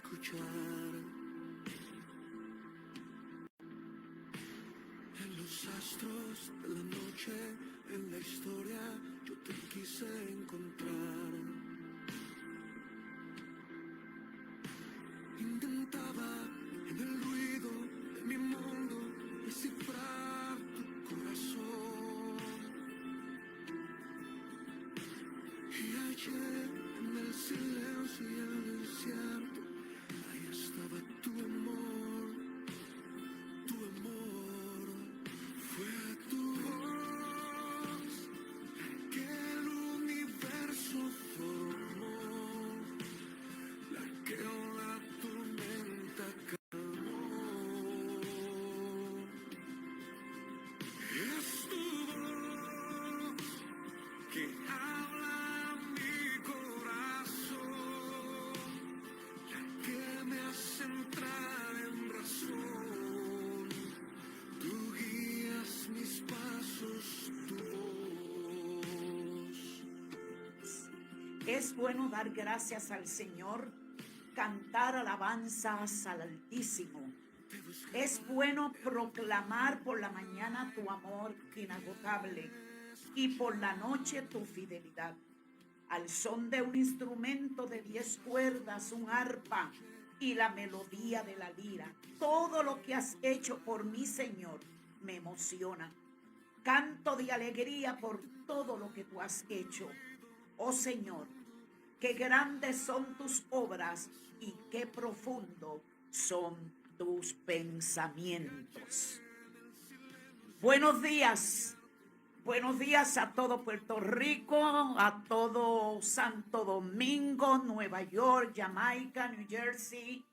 escuchar. En los astros de la noche, en la historia, yo te quise encontrar. Intentaba en el ruido de mi mundo descifrar tu corazón. Y ayer en el silencio y el desierto, ahí estaba tu amor, tu amor. Fue tu voz que el universo formó, la que la tormenta calmó. Es tu voz que habla mi corazón, la que me hace entrar en razón. Tú guías mis pasos, tu voz. Es bueno dar gracias al Señor, cantar alabanzas al Altísimo. Es bueno proclamar por la mañana tu amor inagotable y por la noche tu fidelidad. Al son de un instrumento de 10 cuerdas, un arpa y la melodía de la lira. Todo lo que has hecho por mí, Señor, me emociona. Canto de alegría por todo lo que tú has hecho. Oh Señor, qué grandes son tus obras y qué profundo son tus pensamientos. Buenos días a todo Puerto Rico, a todo Santo Domingo, Nueva York, Jamaica, New Jersey,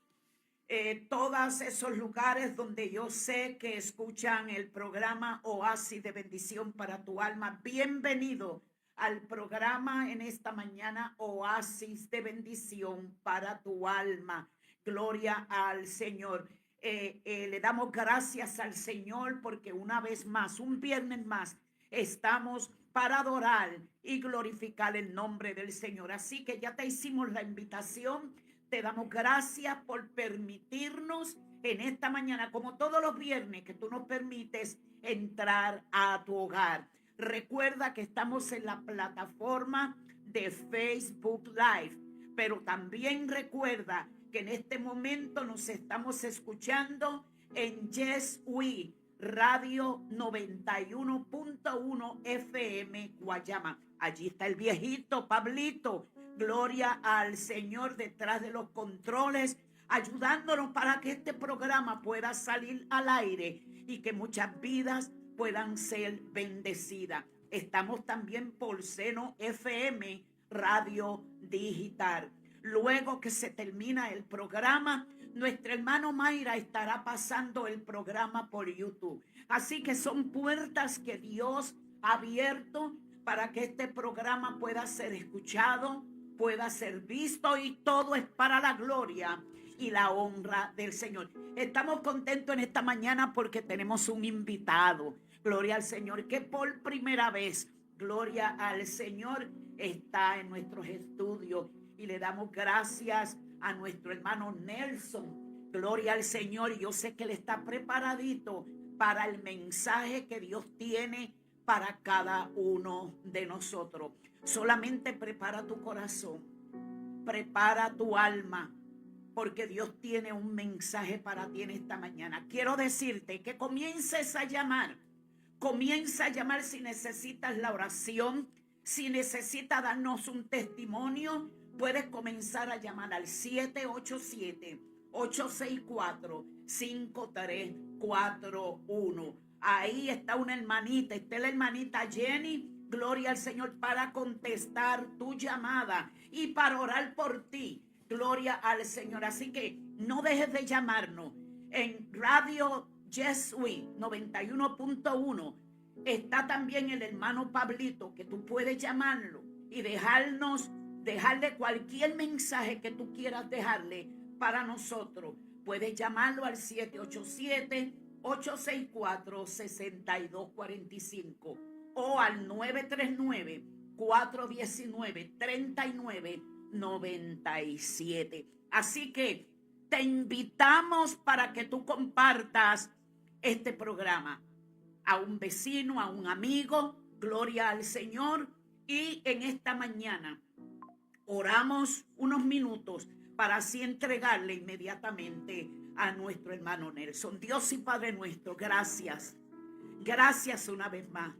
todos esos lugares donde yo sé que escuchan el programa Oasis de Bendición para tu Alma. Bienvenido al programa en esta mañana, Oasis de Bendición para tu Alma. Gloria al Señor. Le damos gracias al Señor porque una vez más, un viernes más, estamos para adorar y glorificar el nombre del Señor. Así que ya te hicimos la invitación. Te damos gracias por permitirnos en esta mañana, como todos los viernes, que tú nos permites entrar a tu hogar. Recuerda que estamos en la plataforma de Facebook Live, pero también recuerda que en este momento nos estamos escuchando en Yes We Radio 91.1 FM Guayama. Allí está el viejito Pablito. Gloria al Señor detrás de los controles, ayudándonos para que este programa pueda salir al aire y que muchas vidas puedan ser bendecidas. Estamos también por Seno FM Radio Digital. Luego que se termina el programa, nuestro hermano Mayra estará pasando el programa por YouTube. Así que son puertas que Dios ha abierto para que este programa pueda ser escuchado, pueda ser visto, y todo es para la gloria y la honra del Señor. Estamos contentos en esta mañana porque tenemos un invitado, gloria al Señor, que por primera vez, gloria al Señor, está en nuestros estudios, y le damos gracias a nuestro hermano Nelson, gloria al Señor. Y yo sé que él está preparadito para el mensaje que Dios tiene para cada uno de nosotros. Solamente prepara tu corazón, prepara tu alma, porque Dios tiene un mensaje para ti en esta mañana. Quiero decirte que comiences a llamar. Comienza a llamar si necesitas la oración, si necesitas darnos un testimonio. Puedes comenzar a llamar al 787-864-5341. Ahí está una hermanita, está la hermanita Jenny, gloria al Señor, para contestar tu llamada y para orar por ti. Gloria al Señor. Así que no dejes de llamarnos. En Radio Yes We 91.1 está también el hermano Pablito, que tú puedes llamarlo y dejarle cualquier mensaje que tú quieras dejarle para nosotros. Puedes llamarlo al 787-864-6245 o al 939-419-3997. Así que te invitamos para que tú compartas este programa a un vecino, a un amigo. Gloria al Señor. Y en esta mañana oramos unos minutos para así entregarle inmediatamente a nuestro hermano Nelson. Dios y Padre nuestro, gracias. Gracias una vez más.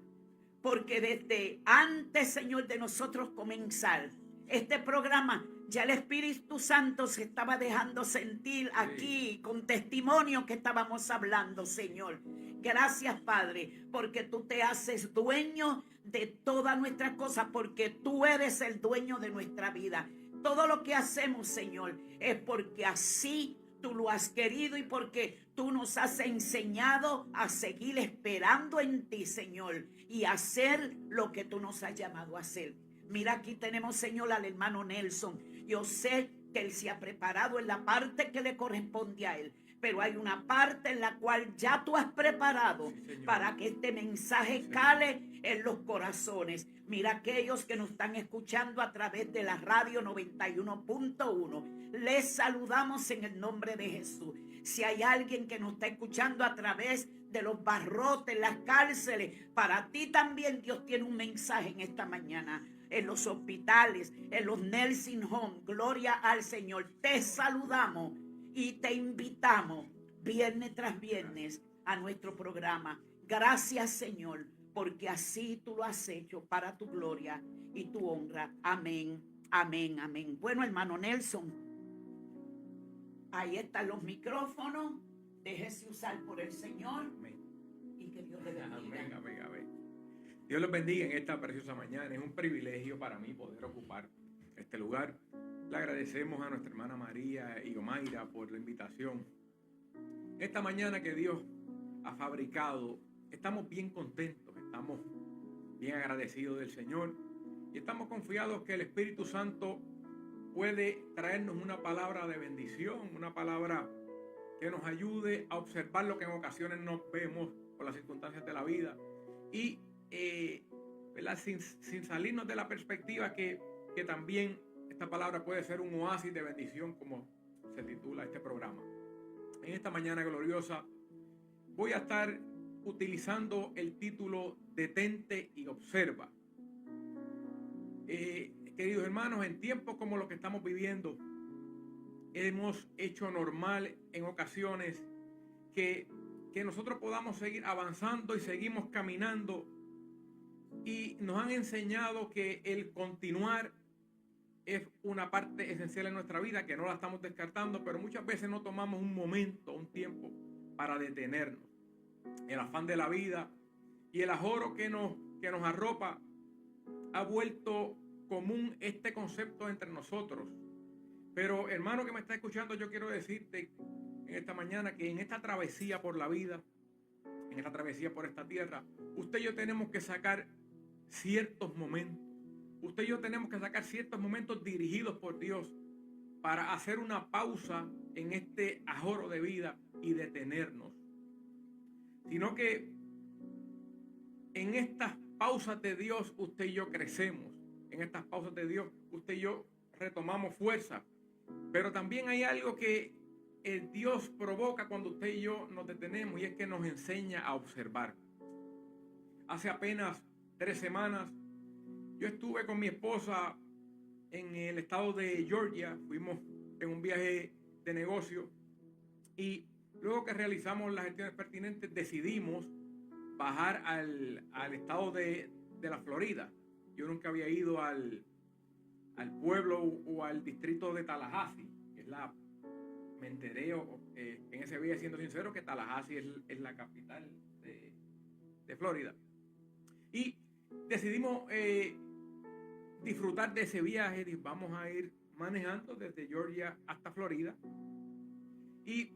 Porque desde antes, Señor, de nosotros comenzar este programa, ya el Espíritu Santo se estaba dejando sentir aquí con testimonio que estábamos hablando, Señor. Gracias, Padre, porque tú te haces dueño de todas nuestras cosas, porque tú eres el dueño de nuestra vida. Todo lo que hacemos, Señor, es porque así tú lo has querido y porque tú nos has enseñado a seguir esperando en ti, Señor, y hacer lo que tú nos has llamado a hacer. Mira, aquí tenemos, Señor, al hermano Nelson. Yo sé que él se ha preparado en la parte que le corresponde a él, pero hay una parte en la cual ya tú has preparado para que este mensaje cale en los corazones. Mira, aquellos que nos están escuchando a través de la radio 91.1, les saludamos en el nombre de Jesús. Si hay alguien que nos está escuchando a través de los barrotes, las cárceles, para ti también Dios tiene un mensaje en esta mañana. En los hospitales, en los nursing homes, gloria al Señor. Te saludamos y te invitamos viernes tras viernes a nuestro programa. Gracias, Señor, porque así tú lo has hecho para tu gloria y tu honra. Amén, amén, amén. Bueno, hermano Nelson, ahí están los micrófonos. Déjese usar por el Señor. Amén. Y que Dios le bendiga. Amén, amén, amén. Dios los bendiga en esta preciosa mañana. Es un privilegio para mí poder ocupar este lugar. Le agradecemos a nuestra hermana María y Omaira por la invitación. Esta mañana que Dios ha fabricado, estamos bien contentos, estamos bien agradecidos del Señor y estamos confiados que el Espíritu Santo puede traernos una palabra de bendición, una palabra que nos ayude a observar lo que en ocasiones no vemos por las circunstancias de la vida y ¿verdad? Sin salirnos de la perspectiva que también esta palabra puede ser un oasis de bendición, como se titula este programa. En esta mañana gloriosa voy a estar utilizando el título Detente y observa. Queridos hermanos, en tiempos como los que estamos viviendo, hemos hecho normal en ocasiones que nosotros podamos seguir avanzando y seguimos caminando, y nos han enseñado que el continuar es una parte esencial en nuestra vida, que no la estamos descartando, pero muchas veces no tomamos un momento, un tiempo para detenernos. El afán de la vida y el ajoro que nos arropa ha vuelto común este concepto entre nosotros. Pero hermano que me está escuchando, yo quiero decirte en esta mañana que en esta travesía por la vida, en esta travesía por esta tierra, usted y yo tenemos que sacar ciertos momentos. Usted y yo tenemos que sacar ciertos momentos dirigidos por Dios para hacer una pausa en este ajoro de vida y detenernos. Sino que en estas pausas de Dios usted y yo crecemos. En estas pausas de Dios usted y yo retomamos fuerza. Pero también hay algo que Dios provoca cuando usted y yo nos detenemos, y es que nos enseña a observar. Hace apenas 3 semanas yo estuve con mi esposa en el estado de Georgia. Fuimos en un viaje de negocio y luego que realizamos las gestiones pertinentes decidimos bajar al estado de la Florida. Yo nunca había ido al pueblo o al distrito de Tallahassee, que es me enteré en ese viaje, siendo sincero, que Tallahassee es la capital de Florida. Y decidimos disfrutar de ese viaje. Vamos a ir manejando desde Georgia hasta Florida. Y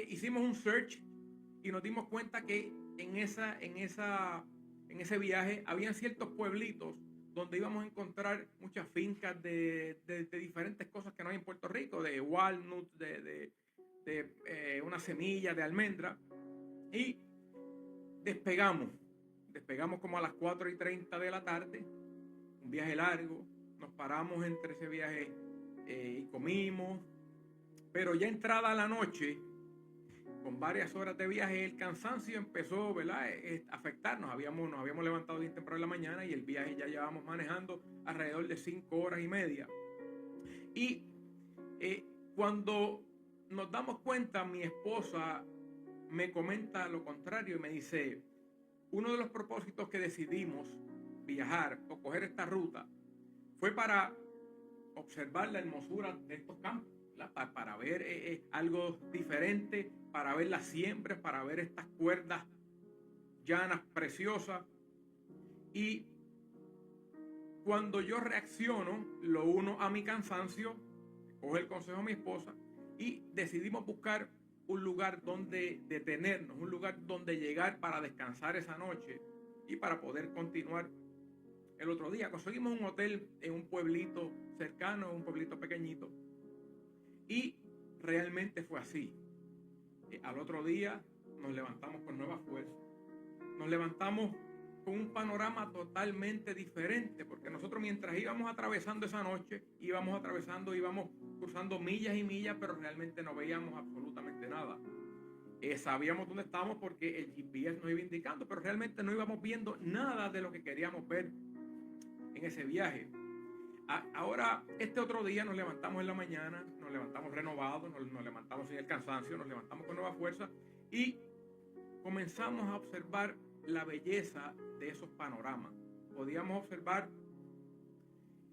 hicimos un search y nos dimos cuenta que en ese viaje habían ciertos pueblitos donde íbamos a encontrar muchas fincas de diferentes cosas que no hay en Puerto Rico, de walnuts, de una semilla de almendra. Y despegamos como a las 4:30 de la tarde, un viaje largo. Nos paramos entre ese viaje y comimos, Pero ya entrada la noche, con varias horas de viaje, el cansancio empezó, ¿verdad?, a afectarnos. Nos habíamos levantado bien temprano en la mañana y el viaje ya llevábamos manejando alrededor de 5 horas y media. Y cuando nos damos cuenta, mi esposa me comenta lo contrario y me dice, uno de los propósitos que decidimos viajar o coger esta ruta fue para observar la hermosura de estos campos, para ver algo diferente, para ver las siembras, para ver estas cuerdas llanas, preciosas. Y cuando yo reacciono, lo uno a mi cansancio, cojo el consejo de mi esposa y decidimos buscar un lugar donde detenernos, un lugar donde llegar para descansar esa noche y para poder continuar el otro día. Conseguimos un hotel en un pueblito cercano, un pueblito pequeñito, y realmente fue así. Al otro día nos levantamos con nueva fuerza, nos levantamos con un panorama totalmente diferente, porque nosotros mientras íbamos atravesando esa noche, íbamos cruzando millas y millas, pero realmente no veíamos absolutamente nada. Sabíamos dónde estábamos porque el GPS nos iba indicando, pero realmente no íbamos viendo nada de lo que queríamos ver en ese viaje. Ahora, este otro día nos levantamos en la mañana, nos levantamos renovados, nos levantamos sin el cansancio, nos levantamos con nueva fuerza y comenzamos a observar la belleza de esos panoramas. Podíamos observar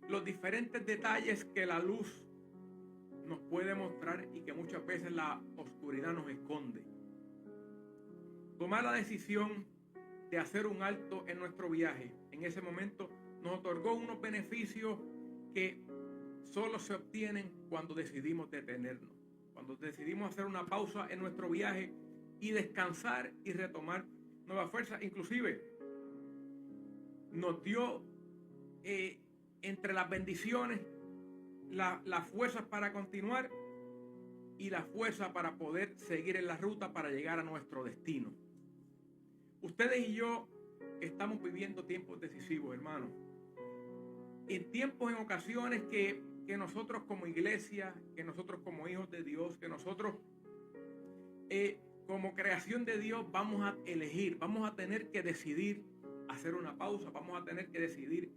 los diferentes detalles que la luz nos puede mostrar y que muchas veces la oscuridad nos esconde. Tomar la decisión de hacer un alto en nuestro viaje en ese momento nos otorgó unos beneficios que solo se obtienen cuando decidimos detenernos, cuando decidimos hacer una pausa en nuestro viaje y descansar y retomar nueva fuerza. Inclusive nos dio entre las bendiciones las fuerzas para continuar y la fuerza para poder seguir en la ruta para llegar a nuestro destino. Ustedes y yo estamos viviendo tiempos decisivos, hermanos. En tiempos, en ocasiones que nosotros como iglesia, que nosotros como hijos de Dios, que nosotros como creación de Dios vamos a elegir, vamos a tener que decidir hacer una pausa, vamos a tener que decidir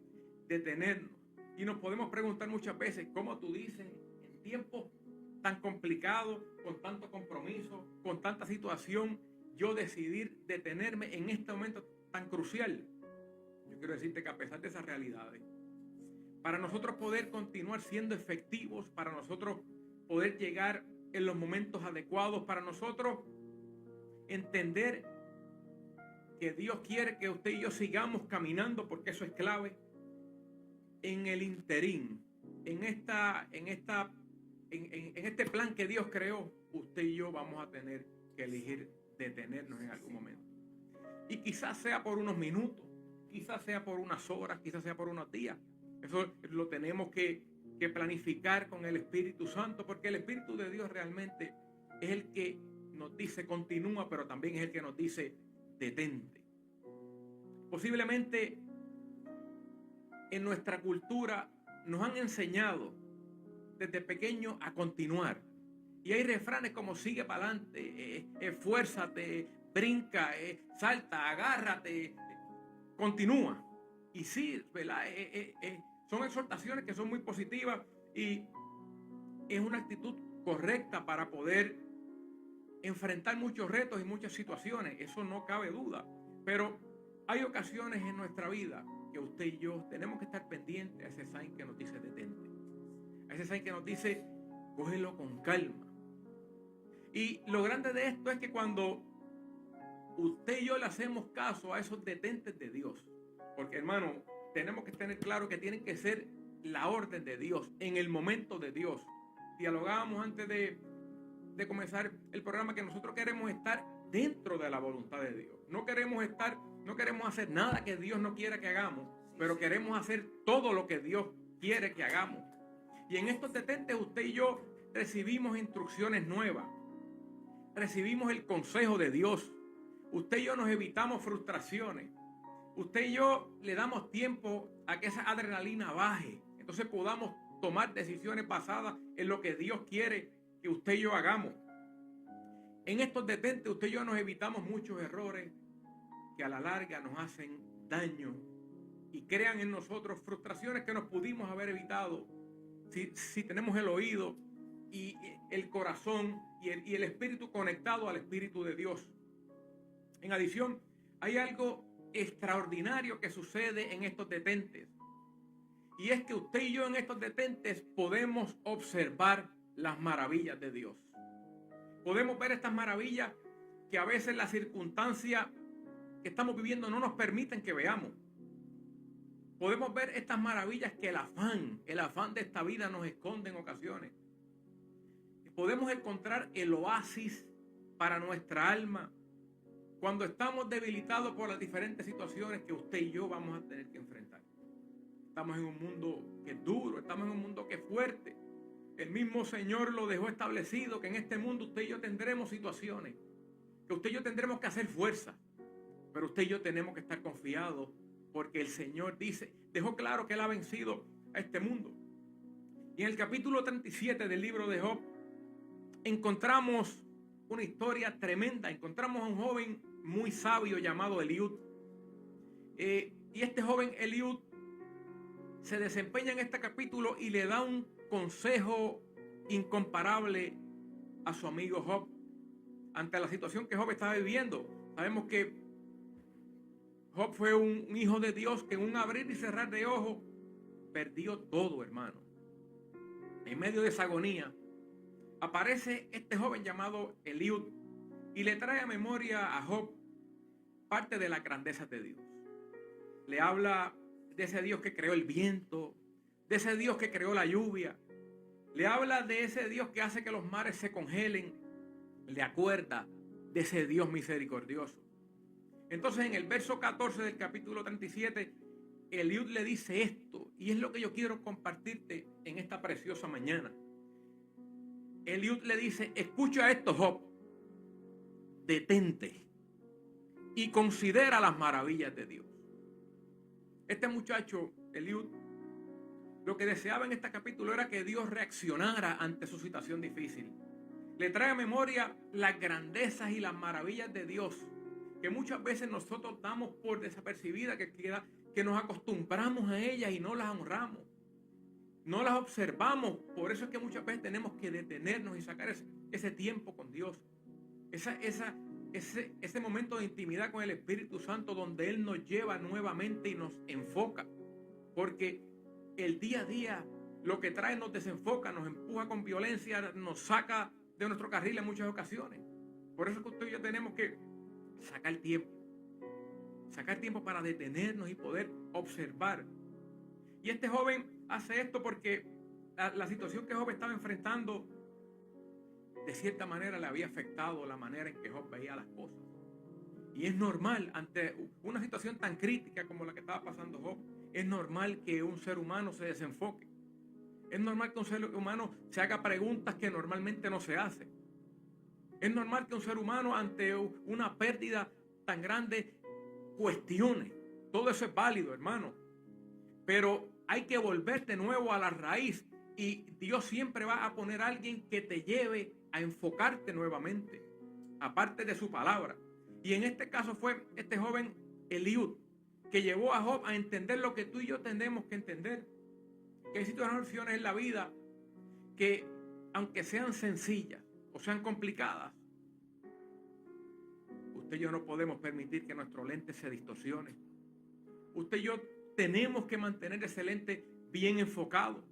detenernos. Y nos podemos preguntar muchas veces, ¿cómo tú dices en tiempos tan complicados, con tanto compromiso, con tanta situación, yo decidir detenerme en este momento tan crucial? Yo quiero decirte que a pesar de esas realidades, para nosotros poder continuar siendo efectivos, para nosotros poder llegar en los momentos adecuados, para nosotros entender que Dios quiere que usted y yo sigamos caminando, porque eso es clave. En el interín, en este plan que Dios creó, usted y yo vamos a tener que elegir detenernos en algún momento. Y quizás sea por unos minutos, quizás sea por unas horas, quizás sea por unos días. Eso lo tenemos que planificar con el Espíritu Santo, porque el Espíritu de Dios realmente es el que nos dice continúa, pero también es el que nos dice detente. Posiblemente en nuestra cultura nos han enseñado desde pequeños a continuar. Y hay refranes como sigue para adelante, esfuérzate, brinca, salta, agárrate, continúa. Y sí, ¿verdad? Son exhortaciones que son muy positivas y es una actitud correcta para poder enfrentar muchos retos y muchas situaciones. Eso no cabe duda. Pero hay ocasiones en nuestra vida que usted y yo tenemos que estar pendientes a ese sign que nos dice detente. A ese sign que nos dice cógelo con calma. Y lo grande de esto es que cuando usted y yo le hacemos caso a esos detentes de Dios, porque hermano, tenemos que tener claro que tienen que ser la orden de Dios, en el momento de Dios. Dialogábamos antes de comenzar el programa que nosotros queremos estar dentro de la voluntad de Dios. No queremos hacer nada que Dios no quiera que hagamos, pero queremos hacer todo lo que Dios quiere que hagamos. Y en estos detentes usted y yo recibimos instrucciones nuevas, recibimos el consejo de Dios. Usted y yo nos evitamos frustraciones. Usted y yo le damos tiempo a que esa adrenalina baje. Entonces podamos tomar decisiones basadas en lo que Dios quiere que usted y yo hagamos. En estos detentes usted y yo nos evitamos muchos errores que a la larga nos hacen daño y crean en nosotros frustraciones que nos pudimos haber evitado si tenemos el oído y el corazón y el espíritu conectado al Espíritu de Dios. En adición, hay algo extraordinario que sucede en estos detentes. Y es que usted y yo en estos detentes podemos observar las maravillas de Dios. Podemos ver estas maravillas que a veces las circunstancias que estamos viviendo no nos permiten que veamos. Podemos ver estas maravillas que el afán de esta vida nos esconde en ocasiones. Podemos encontrar el oasis para nuestra alma cuando estamos debilitados por las diferentes situaciones que usted y yo vamos a tener que enfrentar. Estamos en un mundo que es duro, estamos en un mundo que es fuerte. El mismo Señor lo dejó establecido, que en este mundo usted y yo tendremos situaciones, que usted y yo tendremos que hacer fuerza, pero usted y yo tenemos que estar confiados porque el Señor dejó claro que Él ha vencido a este mundo. Y en el capítulo 37 del libro de Job encontramos una historia tremenda. Encontramos a un joven muy sabio llamado Eliud. Y este joven Eliud se desempeña en este capítulo y le da un consejo incomparable a su amigo Job ante la situación que Job estaba viviendo. Sabemos que Job fue un hijo de Dios que en un abrir y cerrar de ojos perdió todo, hermano. En medio de esa agonía aparece este joven llamado Eliud y le trae a memoria a Job parte de la grandeza de Dios. Le habla de ese Dios que creó el viento, de ese Dios que creó la lluvia. Le habla de ese Dios que hace que los mares se congelen. Le acuerda de ese Dios misericordioso. Entonces en el verso 14 del capítulo 37, Eliud le dice esto, y es lo que yo quiero compartirte en esta preciosa mañana. Eliud le dice: escucha esto, Job, detente y considera las maravillas de Dios. Este muchacho, Eliud, lo que deseaba en este capítulo era que Dios reaccionara ante su situación difícil. Le trae a memoria las grandezas y las maravillas de Dios, que muchas veces nosotros damos por desapercibida, que nos acostumbramos a ellas y no las honramos, no las observamos. Por eso es que muchas veces tenemos que detenernos y sacar ese tiempo con Dios, ese momento de intimidad con el Espíritu Santo, donde Él nos lleva nuevamente y nos enfoca, porque el día a día lo que trae nos desenfoca, nos empuja con violencia, nos saca de nuestro carril en muchas ocasiones. Por eso es que usted y yo tenemos que sacar tiempo para detenernos y poder observar. Y este joven hace esto porque la situación que Job estaba enfrentando de cierta manera le había afectado la manera en que Job veía las cosas. Y es normal, ante una situación tan crítica como la que estaba pasando Job, es normal que un ser humano se desenfoque. Es normal que un ser humano se haga preguntas que normalmente no se hacen. Es normal que un ser humano ante una pérdida tan grande cuestione. Todo eso es válido, hermano. Pero hay que volver de nuevo a la raíz. Y Dios siempre va a poner a alguien que te lleve a enfocarte nuevamente, aparte de su palabra. Y en este caso fue este joven Eliud, que llevó a Job a entender lo que tú y yo tenemos que entender. Que hay situaciones en la vida que, aunque sean sencillas o sean complicadas, usted y yo no podemos permitir que nuestro lente se distorsione. Usted y yo tenemos que mantener ese lente bien enfocado.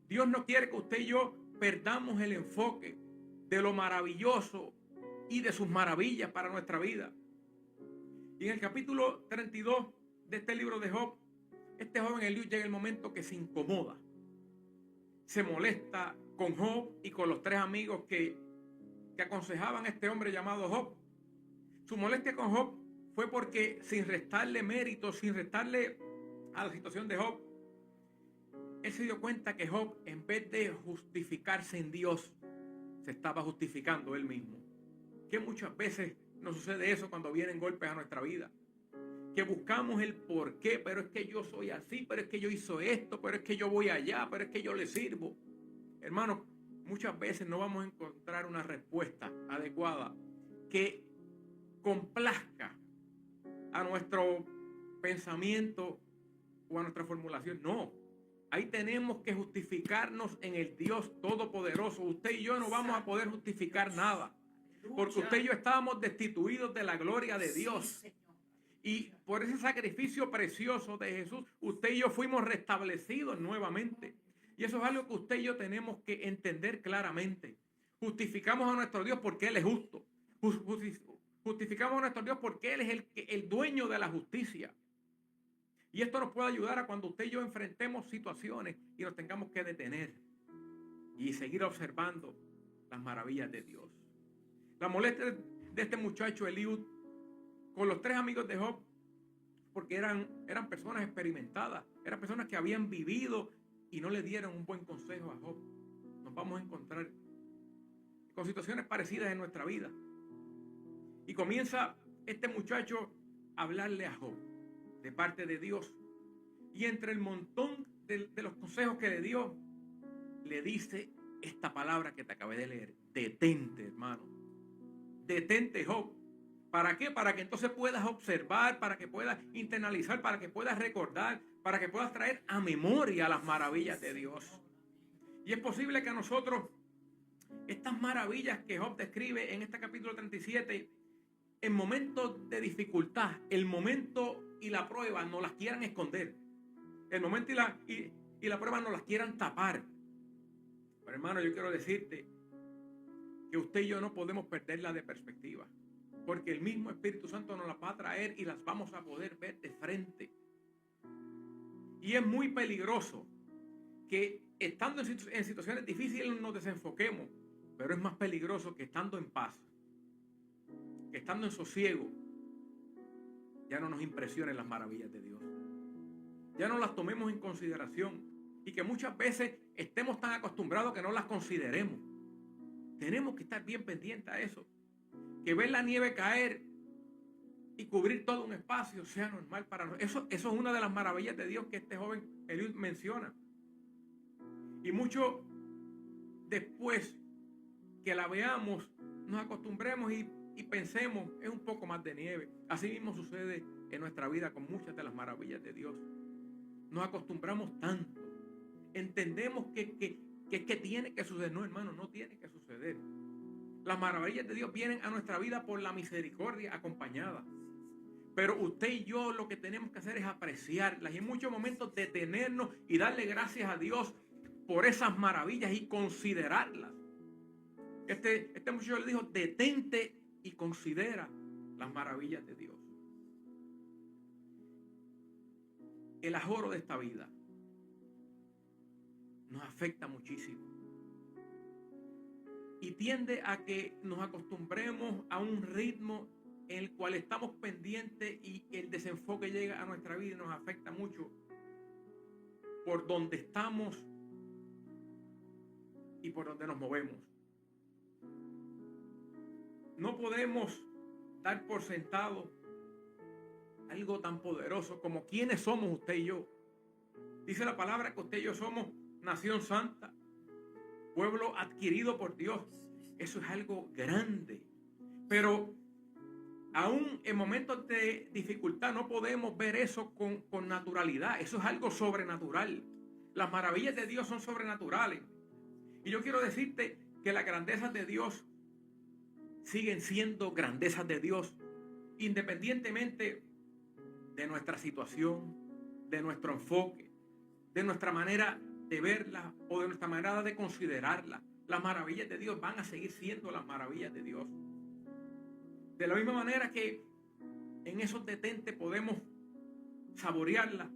Dios no quiere que usted y yo perdamos el enfoque de lo maravilloso y de sus maravillas para nuestra vida. Y en el capítulo 32 de este libro de Job, este joven Eliud llega el momento que se incomoda, se molesta con Job y con los tres amigos que aconsejaban a este hombre llamado Job. Su molestia con Job fue porque, sin restarle mérito, sin restarle a la situación de Job, él se dio cuenta que Job, en vez de justificarse en Dios, se estaba justificando él mismo. Que muchas veces nos sucede eso cuando vienen golpes a nuestra vida. Que buscamos el por qué, pero es que yo soy así, pero es que yo hice esto, pero es que yo voy allá, pero es que yo le sirvo. Hermano, muchas veces no vamos a encontrar una respuesta adecuada que complazca a nuestro pensamiento o a nuestra formulación. No, ahí tenemos que justificarnos en el Dios Todopoderoso. Usted y yo no vamos a poder justificar nada, porque usted y yo estábamos destituidos de la gloria de Dios. Y por ese sacrificio precioso de Jesús, usted y yo fuimos restablecidos nuevamente. Y eso es algo que usted y yo tenemos que entender claramente. Justificamos a nuestro Dios porque Él es justo. Justificamos a nuestro Dios porque Él es el dueño de la justicia. Y esto nos puede ayudar a cuando usted y yo enfrentemos situaciones y nos tengamos que detener y seguir observando las maravillas de Dios. La molestia de este muchacho Eliud con los 3 amigos de Job, porque eran personas experimentadas, eran personas que habían vivido y no le dieron un buen consejo a Job. Nos vamos a encontrar con situaciones parecidas en nuestra vida. Y comienza este muchacho a hablarle a Job de parte de Dios. Y entre el montón de los consejos que le dio, le dice esta palabra que te acabé de leer: detente, hermano. Detente, Job. ¿Para qué? Para que entonces puedas observar, para que puedas internalizar, para que puedas recordar, para que puedas traer a memoria las maravillas de Dios. Y es posible que a nosotros estas maravillas que Job describe en este capítulo 37, en momentos de dificultad, el momento y la prueba nos las quieran esconder. El momento y la prueba nos las quieran tapar. Pero hermano, yo quiero decirte que usted y yo no podemos perderla de perspectiva, porque el mismo Espíritu Santo nos las va a traer y las vamos a poder ver de frente. Y es muy peligroso que estando en situaciones difíciles nos desenfoquemos, pero es más peligroso que estando en paz, que estando en sosiego, ya no nos impresionen las maravillas de Dios. Ya no las tomemos en consideración y que muchas veces estemos tan acostumbrados que no las consideremos. Tenemos que estar bien pendientes a eso. Que ver la nieve caer y cubrir todo un espacio sea normal para nosotros. Eso es una de las maravillas de Dios que este joven Eliud menciona. Y mucho después que la veamos, nos acostumbremos y pensemos, es un poco más de nieve. Así mismo sucede en nuestra vida con muchas de las maravillas de Dios. Nos acostumbramos tanto. Entendemos que tiene que suceder. No, hermano, no tiene que suceder. Las maravillas de Dios vienen a nuestra vida por la misericordia acompañada. Pero usted y yo lo que tenemos que hacer es apreciarlas y en muchos momentos detenernos y darle gracias a Dios por esas maravillas y considerarlas. Este muchacho le dijo: detente y considera las maravillas de Dios. El ajoro de esta vida nos afecta muchísimo y tiende a que nos acostumbremos a un ritmo en el cual estamos pendientes y el desenfoque llega a nuestra vida y nos afecta mucho por donde estamos y por donde nos movemos. No podemos dar por sentado algo tan poderoso como quiénes somos usted y yo. Dice la palabra que usted y yo somos nación santa, pueblo adquirido por Dios. Eso es algo grande. Pero aún en momentos de dificultad no podemos ver eso con naturalidad. Eso es algo sobrenatural. Las maravillas de Dios son sobrenaturales. Y yo quiero decirte que las grandezas de Dios siguen siendo grandezas de Dios, independientemente de nuestra situación, de nuestro enfoque, de nuestra manera de verla o de nuestra manera de considerarla. Las maravillas de Dios van a seguir siendo las maravillas de Dios. De la misma manera que en esos detentes podemos saborearla,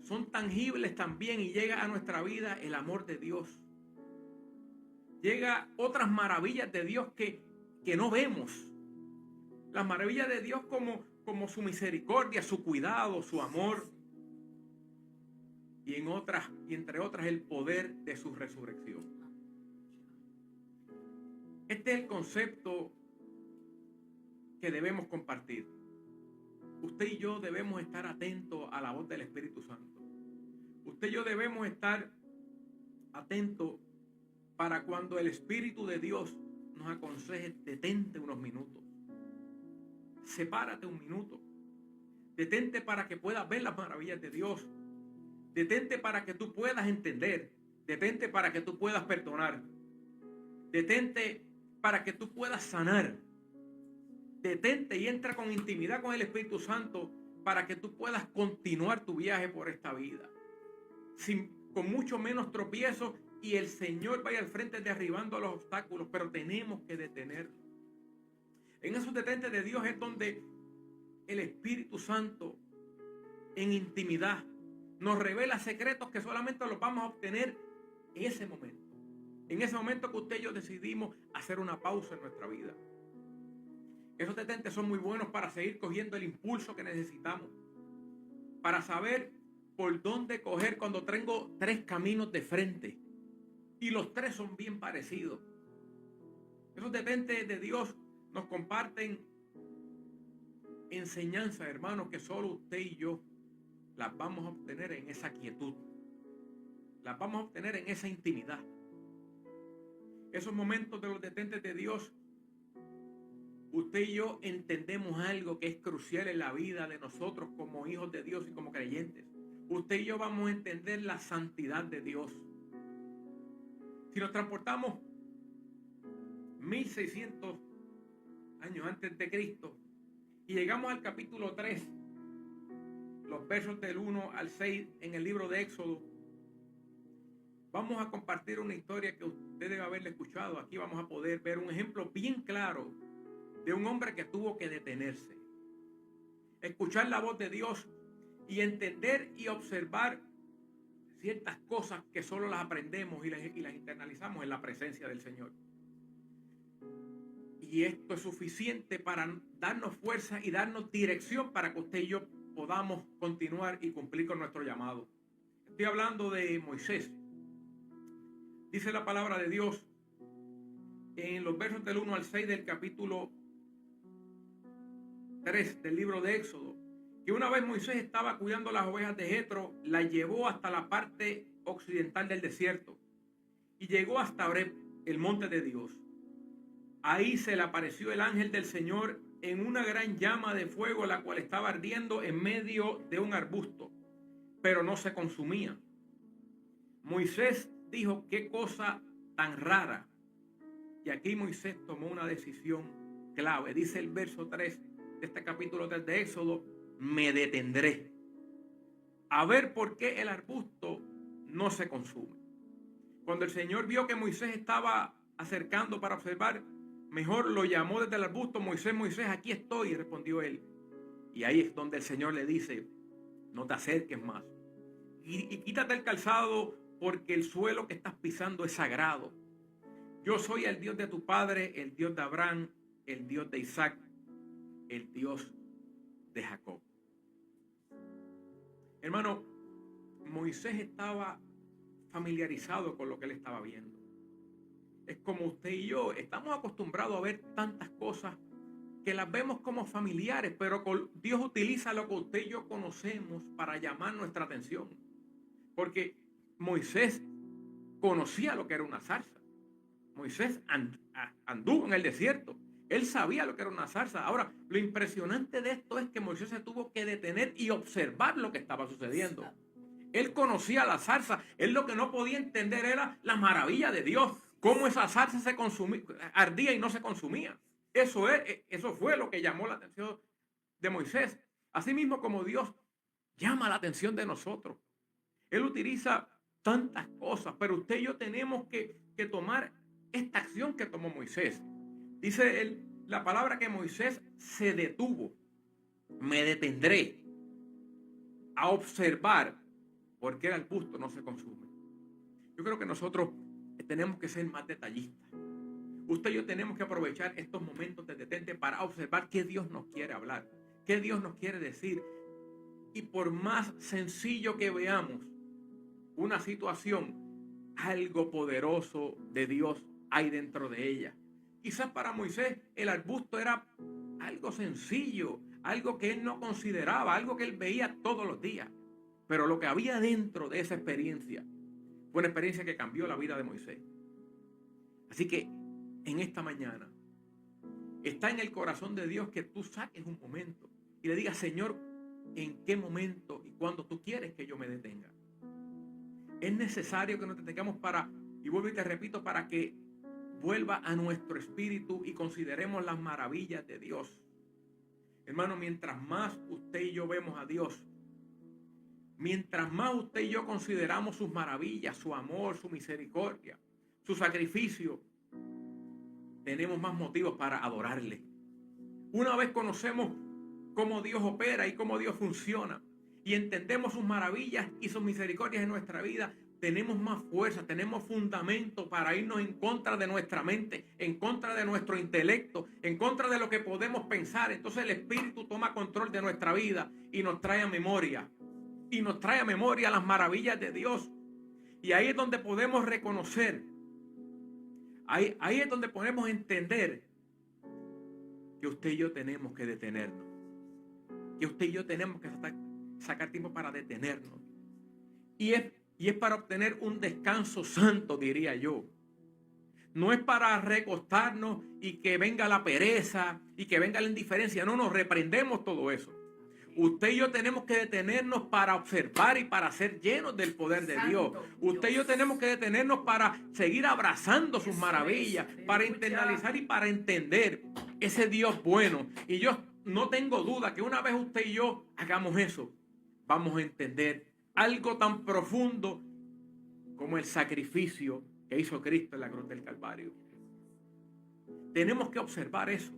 son tangibles también y llega a nuestra vida el amor de Dios. Llega otras maravillas de Dios que no vemos. Las maravillas de Dios como su misericordia, su cuidado, su amor. Y entre otras el poder de su resurrección. Este es el concepto que debemos compartir. Usted y yo debemos estar atentos a la voz del Espíritu Santo. Usted y yo debemos estar atento para cuando el Espíritu de Dios nos aconseje: detente unos minutos, sepárate un minuto, detente para que puedas ver las maravillas de Dios, detente para que tú puedas entender, detente para que tú puedas perdonar, detente para que tú puedas sanar, detente y entra con intimidad con el Espíritu Santo para que tú puedas continuar tu viaje por esta vida con mucho menos tropiezos, y el Señor vaya al frente derribando los obstáculos, pero tenemos que detenerlo. En esos detentes de Dios es donde el Espíritu Santo en intimidad nos revela secretos que solamente los vamos a obtener en ese momento. En ese momento que usted y yo decidimos hacer una pausa en nuestra vida. Esos detentes son muy buenos para seguir cogiendo el impulso que necesitamos, para saber por dónde coger cuando tengo 3 caminos de frente y los 3 son bien parecidos. Esos detentes de Dios nos comparten enseñanzas, hermanos, que solo usted y yo las vamos a obtener en esa quietud, las vamos a obtener en esa intimidad. Esos momentos de los detentes de Dios, usted y yo entendemos algo que es crucial en la vida de nosotros como hijos de Dios y como creyentes. Usted y yo vamos a entender la santidad de Dios. Si nos transportamos 1600 años antes de Cristo y llegamos al capítulo 3, los versos del 1 al 6 en el libro de Éxodo, vamos a compartir una historia que usted debe haberle escuchado. Aquí vamos a poder ver un ejemplo bien claro de un hombre que tuvo que detenerse, escuchar la voz de Dios y entender y observar ciertas cosas que solo las aprendemos y las internalizamos en la presencia del Señor. Y esto es suficiente para darnos fuerza y darnos dirección para que usted y yo podamos continuar y cumplir con nuestro llamado. Estoy hablando de Moisés. Dice la palabra de Dios en los versos del 1 al 6 del capítulo 3 del libro de Éxodo, que una vez Moisés estaba cuidando las ovejas de Jetro, las llevó hasta la parte occidental del desierto y llegó hasta Horeb, el monte de Dios. Ahí se le apareció el ángel del Señor en una gran llama de fuego, la cual estaba ardiendo en medio de un arbusto, pero no se consumía. Moisés dijo: qué cosa tan rara. Y aquí Moisés tomó una decisión clave. Dice el verso 3 de este capítulo 3 de Éxodo: me detendré a ver por qué el arbusto no se consume. Cuando el Señor vio que Moisés estaba acercando para observar, mejor lo llamó desde el arbusto: Moisés, Moisés, aquí estoy, respondió él. Y ahí es donde el Señor le dice: no te acerques más y quítate el calzado, porque el suelo que estás pisando es sagrado. Yo soy el Dios de tu padre, el Dios de Abraham, el Dios de Isaac, el Dios de Jacob. Hermano, Moisés estaba familiarizado con lo que él estaba viendo. Es como usted y yo, estamos acostumbrados a ver tantas cosas que las vemos como familiares, pero Dios utiliza lo que usted y yo conocemos para llamar nuestra atención. Porque Moisés conocía lo que era una zarza. Moisés anduvo en el desierto. Él sabía lo que era una zarza. Ahora, lo impresionante de esto es que Moisés se tuvo que detener y observar lo que estaba sucediendo. Él conocía la zarza. Él lo que no podía entender era la maravilla de Dios. Cómo esa zarza se consumía, ardía y no se consumía. Eso fue lo que llamó la atención de Moisés. Asimismo como Dios llama la atención de nosotros. Él utiliza tantas cosas, pero usted y yo tenemos que tomar esta acción que tomó Moisés. Dice la palabra que Moisés se detuvo. Me detendré a observar por qué el arbusto no se consume. Yo creo que nosotros tenemos que ser más detallistas. Usted y yo tenemos que aprovechar estos momentos de detente para observar qué Dios nos quiere hablar, qué Dios nos quiere decir. Y por más sencillo que veamos una situación, algo poderoso de Dios hay dentro de ella. Quizás para Moisés el arbusto era algo sencillo, algo que él no consideraba, algo que él veía todos los días. Pero lo que había dentro de esa experiencia Fue una experiencia que cambió la vida de Moisés. Así que en esta mañana está en el corazón de Dios que tú saques un momento y le digas: Señor, ¿en qué momento y cuándo tú quieres que yo me detenga? Es necesario que nos detengamos y vuelvo y te repito, para que vuelva a nuestro espíritu y consideremos las maravillas de Dios. Hermano, mientras más usted y yo vemos a Dios, mientras más usted y yo consideramos sus maravillas, su amor, su misericordia, su sacrificio, tenemos más motivos para adorarle. Una vez conocemos cómo Dios opera y cómo Dios funciona y entendemos sus maravillas y sus misericordias en nuestra vida, tenemos más fuerza, tenemos fundamento para irnos en contra de nuestra mente, en contra de nuestro intelecto, en contra de lo que podemos pensar. Entonces el Espíritu toma control de nuestra vida y nos trae a memoria. Y nos trae a memoria las maravillas de Dios. Y ahí es donde podemos reconocer, ahí es donde podemos entender que usted y yo tenemos que detenernos. Que usted y yo tenemos que sacar tiempo para detenernos. Y es para obtener un descanso santo, diría yo. No es para recostarnos y que venga la pereza y que venga la indiferencia. No, nos reprendemos todo eso. Usted y yo tenemos que detenernos para observar y para ser llenos del poder de Dios. Usted y yo tenemos que detenernos para seguir abrazando sus maravillas, para internalizar y para entender ese Dios bueno. Y yo no tengo duda que una vez usted y yo hagamos eso, vamos a entender algo tan profundo como el sacrificio que hizo Cristo en la cruz del Calvario. Tenemos que observar eso.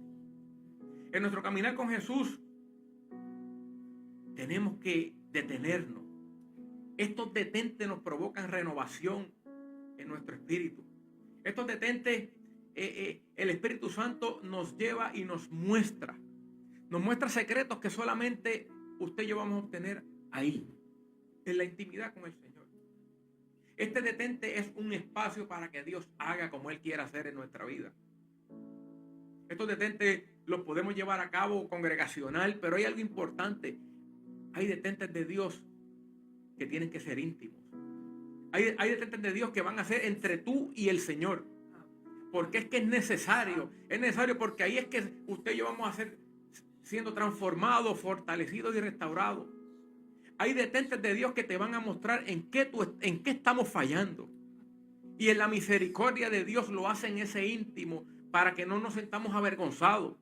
En nuestro caminar con Jesús, tenemos que detenernos. Estos detentes nos provocan renovación en nuestro espíritu. Estos detentes, el Espíritu Santo nos lleva y nos muestra secretos que solamente usted y yo vamos a obtener ahí, en la intimidad con el Señor. Este detente es un espacio para que Dios haga como Él quiera hacer en nuestra vida. Estos detentes los podemos llevar a cabo congregacional, pero hay algo importante. Hay detentes de Dios que tienen que ser íntimos. Hay detentes de Dios que van a ser entre tú y el Señor. Porque es que es necesario porque ahí es que usted y yo vamos a ser siendo transformados, fortalecidos y restaurados. Hay detentes de Dios que te van a mostrar en qué estamos fallando. Y en la misericordia de Dios lo hacen ese íntimo para que no nos sentamos avergonzados.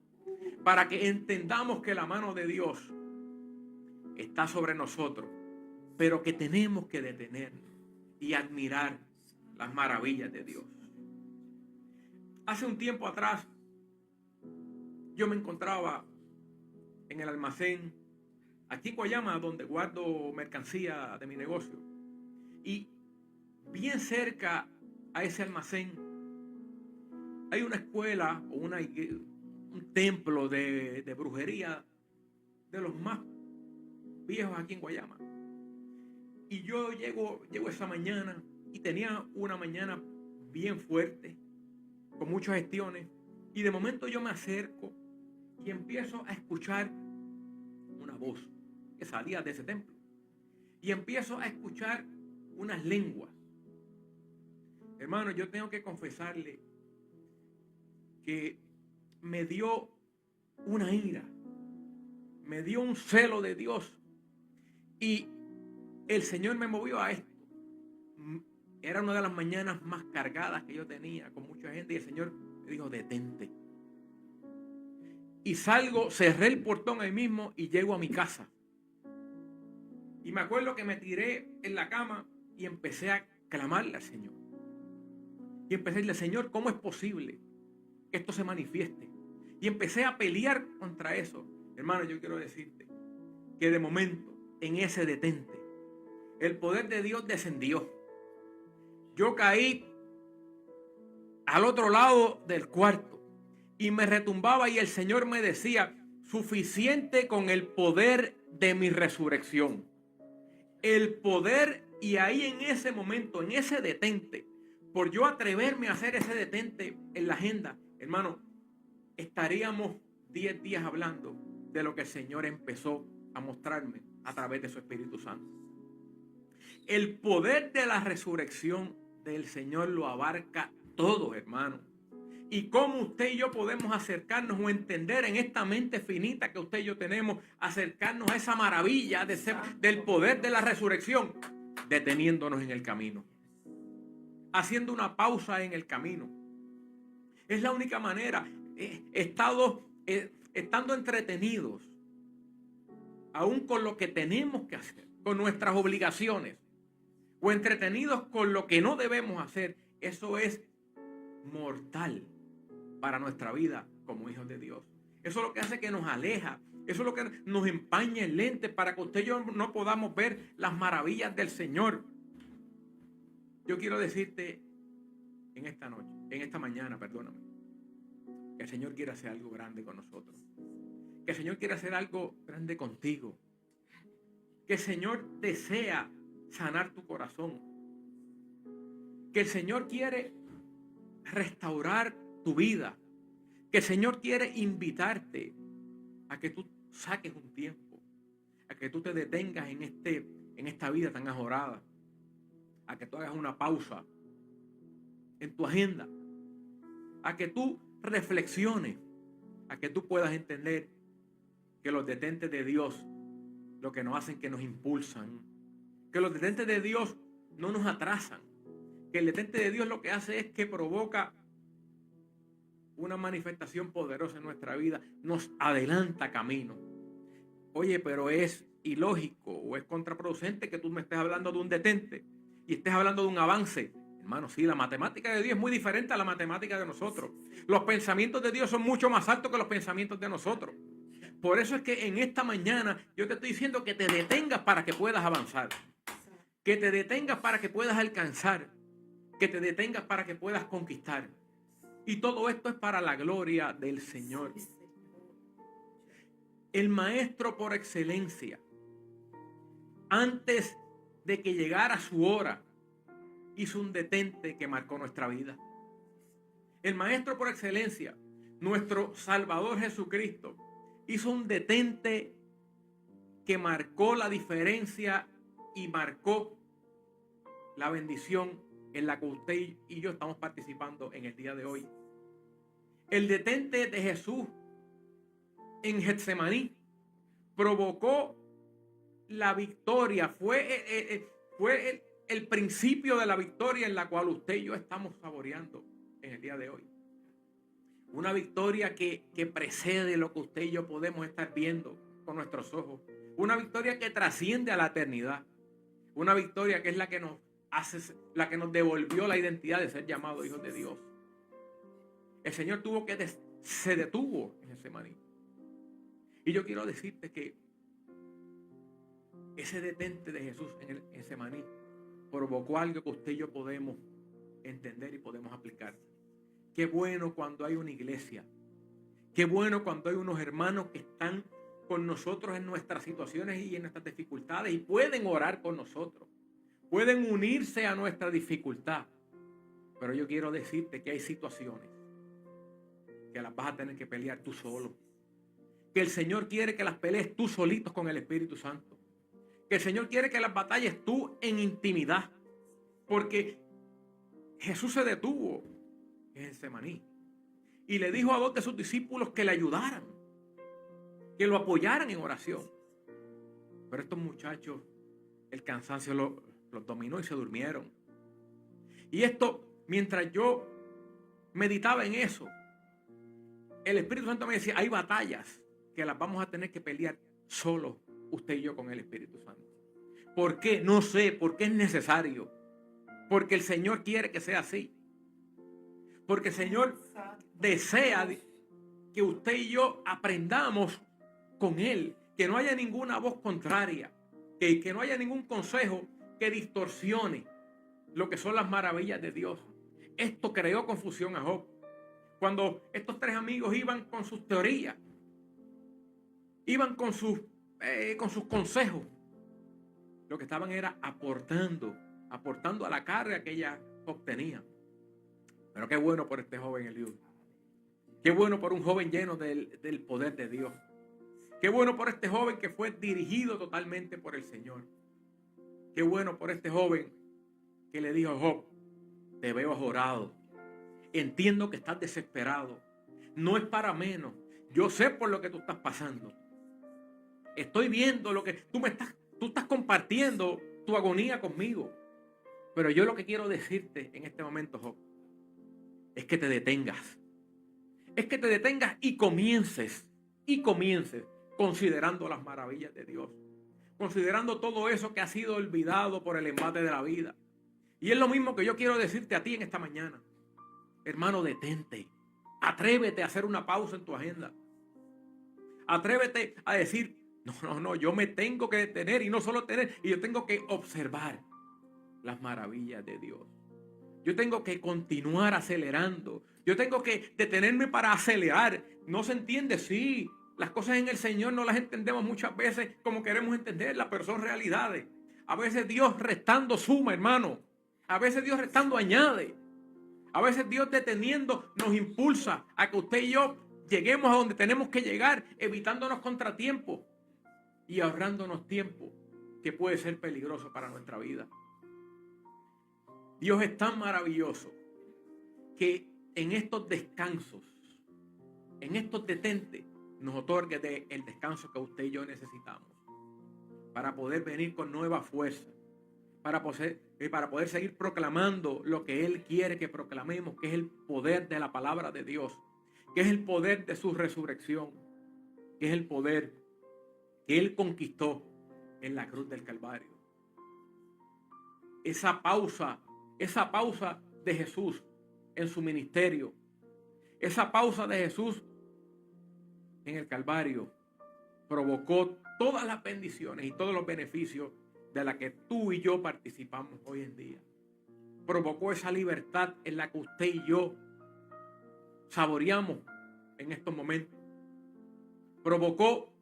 Para que entendamos que la mano de Dios está sobre nosotros, pero que tenemos que detenernos y admirar las maravillas de Dios. Hace un tiempo atrás, yo me encontraba en el almacén aquí en Guayama, donde guardo mercancía de mi negocio. Y bien cerca a ese almacén hay una escuela o un templo de brujería de los más viejos aquí en Guayama. Y yo llego esa mañana y tenía una mañana bien fuerte, con muchas gestiones. Y de momento yo me acerco y empiezo a escuchar una voz que salía de ese templo. Y empiezo a escuchar unas lenguas. Hermano, yo tengo que confesarle que me dio una ira, me dio un celo de Dios. Y el Señor me movió a esto. Era una de las mañanas más cargadas que yo tenía, con mucha gente. Y el Señor me dijo: detente. Y salgo, cerré el portón ahí mismo y llego a mi casa. Y me acuerdo que me tiré en la cama y empecé a clamarle al Señor. Y empecé a decirle: Señor, ¿cómo es posible que esto se manifieste? Y empecé a pelear contra eso. Hermano, yo quiero decirte que de momento, en ese detente, el poder de Dios descendió. Yo caí al otro lado del cuarto y me retumbaba, y el Señor me decía: suficiente con el poder de mi resurrección. El poder, y ahí en ese momento, en ese detente, por yo atreverme a hacer ese detente en la agenda, hermano, estaríamos 10 días hablando de lo que el Señor empezó a mostrarme a través de su Espíritu Santo. El poder de la resurrección del Señor lo abarca todo, hermano. Y cómo usted y yo podemos acercarnos o entender en esta mente finita que usted y yo tenemos, acercarnos a esa maravilla del poder de la resurrección, deteniéndonos en el camino, haciendo una pausa en el camino. Es la única manera, estando entretenidos, aún con lo que tenemos que hacer, con nuestras obligaciones, o entretenidos con lo que no debemos hacer. Eso es mortal para nuestra vida como hijos de Dios. Eso es lo que hace que nos aleja. Eso es lo que nos empaña el lente para que usted y yo no podamos ver las maravillas del Señor. Yo quiero decirte en esta mañana, perdóname, que el Señor quiere hacer algo grande con nosotros. Que el Señor quiere hacer algo grande contigo. Que el Señor desea sanar tu corazón. Que el Señor quiere restaurar tu vida. Que el Señor quiere invitarte a que tú saques un tiempo, a que tú te detengas en esta vida tan ajorada, a que tú hagas una pausa en tu agenda, a que tú reflexiones, a que tú puedas entender que los detentes de Dios lo que nos hacen, que nos impulsan, que los detentes de Dios no nos atrasan, que el detente de Dios lo que hace es que provoca una manifestación poderosa en nuestra vida, nos adelanta camino. Oye, pero es ilógico o es contraproducente que tú me estés hablando de un detente y estés hablando de un avance. Hermano, sí, la matemática de Dios es muy diferente a la matemática de nosotros. Los pensamientos de Dios son mucho más altos que los pensamientos de nosotros. Por eso es que en esta mañana yo te estoy diciendo que te detengas para que puedas avanzar, que te detengas para que puedas alcanzar, que te detengas para que puedas conquistar. Y todo esto es para la gloria del Señor. El maestro por excelencia, antes de que llegara su hora, hizo un detente que marcó nuestra vida. El maestro por excelencia, nuestro Salvador Jesucristo, hizo un detente que marcó la diferencia y marcó la bendición en la que usted y yo estamos participando en el día de hoy. El detente de Jesús en Getsemaní provocó la victoria, fue el principio de la victoria en la cual usted y yo estamos saboreando en el día de hoy. Una victoria que precede lo que usted y yo podemos estar viendo con nuestros ojos. Una victoria que trasciende a la eternidad. Una victoria que es la que nos devolvió la identidad de ser llamados hijos de Dios. El Señor se detuvo en Getsemaní. Y yo quiero decirte que ese detente de Jesús en Getsemaní provocó algo que usted y yo podemos entender y podemos aplicar. Qué bueno cuando hay una iglesia. Qué bueno cuando hay unos hermanos que están con nosotros en nuestras situaciones y en nuestras dificultades y pueden orar con nosotros. Pueden unirse a nuestra dificultad. Pero yo quiero decirte que hay situaciones que las vas a tener que pelear tú solo. Que el Señor quiere que las pelees tú solitos con el Espíritu Santo. Que el Señor quiere que las batalles tú en intimidad. Porque Jesús se detuvo en Getsemaní y le dijo a 2 de sus discípulos que le ayudaran, que lo apoyaran en oración. Pero estos muchachos, el cansancio los dominó y se durmieron. Y esto, mientras yo meditaba en eso, el Espíritu Santo me decía, hay batallas que las vamos a tener que pelear solo usted y yo con el Espíritu Santo. ¿Por qué? No sé, porque es necesario. Porque el Señor quiere que sea así. Porque el Señor desea que usted y yo aprendamos con Él. Que no haya ninguna voz contraria. Que no haya ningún consejo que distorsione lo que son las maravillas de Dios. Esto creó confusión a Job. Cuando estos 3 amigos iban con sus teorías, iban con sus consejos, lo que estaban era aportando a la carga que ellas obtenían. Pero qué bueno por este joven Eliud. Qué bueno por un joven lleno del poder de Dios. Qué bueno por este joven que fue dirigido totalmente por el Señor. Qué bueno por este joven que le dijo a Job: te veo ajorado. Entiendo que estás desesperado. No es para menos. Yo sé por lo que tú estás pasando. Estoy viendo lo que tú estás compartiendo tu agonía conmigo. Pero yo lo que quiero decirte en este momento, Job, es que te detengas. Es que te detengas y comiences considerando las maravillas de Dios. Considerando todo eso que ha sido olvidado por el embate de la vida. Y es lo mismo que yo quiero decirte a ti en esta mañana. Hermano, detente. Atrévete a hacer una pausa en tu agenda. Atrévete a decir: no, yo me tengo que detener, y no solo tener, y yo tengo que observar las maravillas de Dios. Yo tengo que continuar acelerando. Yo tengo que detenerme para acelerar. No se entiende, sí. Las cosas en el Señor no las entendemos muchas veces como queremos entenderlas, pero son realidades. A veces Dios restando suma, hermano. A veces Dios restando añade. A veces Dios deteniendo nos impulsa a que usted y yo lleguemos a donde tenemos que llegar, evitándonos contratiempos y ahorrándonos tiempo que puede ser peligroso para nuestra vida. Dios es tan maravilloso que en estos descansos, en estos detentes, nos otorgue el descanso que usted y yo necesitamos para poder venir con nueva fuerza, para poder seguir proclamando lo que Él quiere que proclamemos, que es el poder de la palabra de Dios, que es el poder de su resurrección, que es el poder que Él conquistó en la cruz del Calvario. Esa pausa de Jesús en su ministerio, esa pausa de Jesús en el Calvario, provocó todas las bendiciones y todos los beneficios de la que tú y yo participamos hoy en día. Provocó esa libertad en la que usted y yo saboreamos en estos momentos. Provocó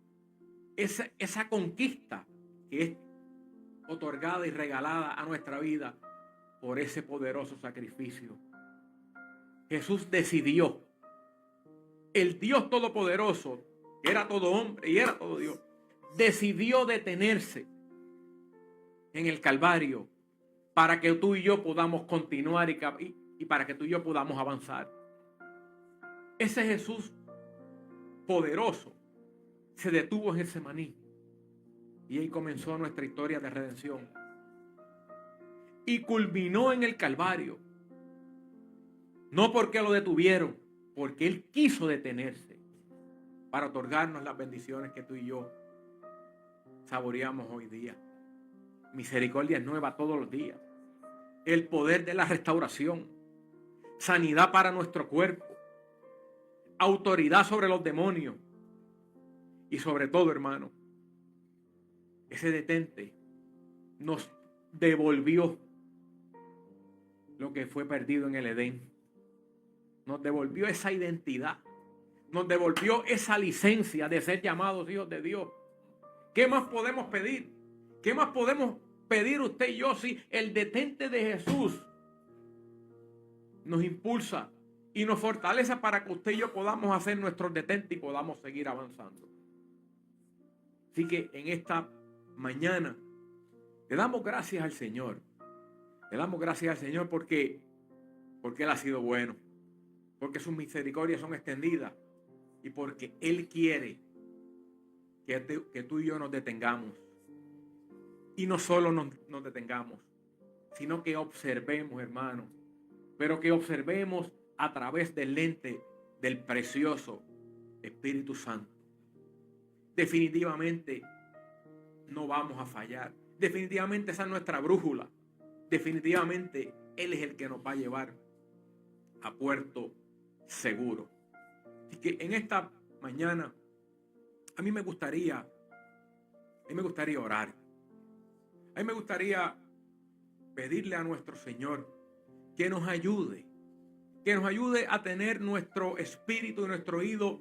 esa conquista que es otorgada y regalada a nuestra vida por ese poderoso sacrificio. Jesús decidió, el Dios todopoderoso, que era todo hombre y era todo Dios, decidió detenerse en el Calvario para que tú y yo podamos continuar y para que tú y yo podamos avanzar. Ese Jesús poderoso se detuvo en Getsemaní y ahí comenzó nuestra historia de redención y culminó en el Calvario. No porque lo detuvieron, porque Él quiso detenerse para otorgarnos las bendiciones que tú y yo saboreamos hoy día. Misericordia nueva todos los días. El poder de la restauración. Sanidad para nuestro cuerpo. Autoridad sobre los demonios. Y sobre todo, hermano, ese detente nos devolvió lo que fue perdido en el Edén. Nos devolvió esa identidad. Nos devolvió esa licencia de ser llamados hijos de Dios. ¿Qué más podemos pedir? ¿Qué más podemos pedir usted y yo si el detente de Jesús nos impulsa y nos fortalece para que usted y yo podamos hacer nuestros detentes y podamos seguir avanzando? Así que en esta mañana le damos gracias al Señor. Le damos gracias al Señor porque Él ha sido bueno. Porque sus misericordias son extendidas. Y porque Él quiere que tú y yo nos detengamos. Y no solo nos detengamos, sino que observemos, hermano. Pero que observemos a través del lente del precioso Espíritu Santo. Definitivamente no vamos a fallar. Definitivamente esa es nuestra brújula. Definitivamente Él es el que nos va a llevar a puerto seguro. Así que en esta mañana a mí me gustaría orar. A mí me gustaría pedirle a nuestro Señor que nos ayude a tener nuestro espíritu y nuestro oído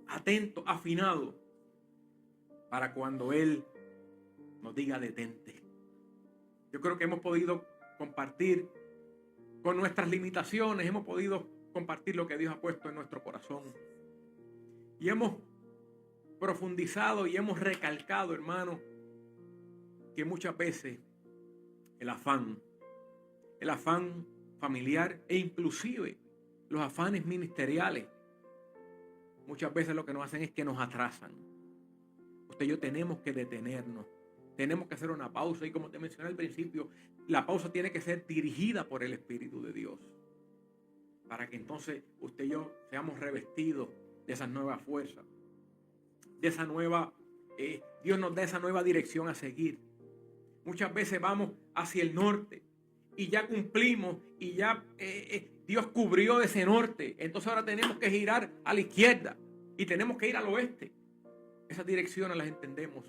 atento, afinado, para cuando Él nos diga detente. Yo creo que hemos podido compartir con nuestras limitaciones, hemos podido compartir lo que Dios ha puesto en nuestro corazón. Y hemos profundizado y hemos recalcado, hermano, que muchas veces el afán familiar e inclusive los afanes ministeriales. Muchas veces lo que nos hacen es que nos atrasan. Usted y yo tenemos que detenernos. Tenemos que hacer una pausa y como te mencioné al principio, la pausa tiene que ser dirigida por el Espíritu de Dios. Para que entonces usted y yo seamos revestidos de esas nuevas fuerzas. De esa nueva, Dios nos da esa nueva dirección a seguir. Muchas veces vamos hacia el norte y ya cumplimos y ya Dios cubrió ese norte. Entonces ahora tenemos que girar a la izquierda y tenemos que ir al oeste. Esas direcciones las entendemos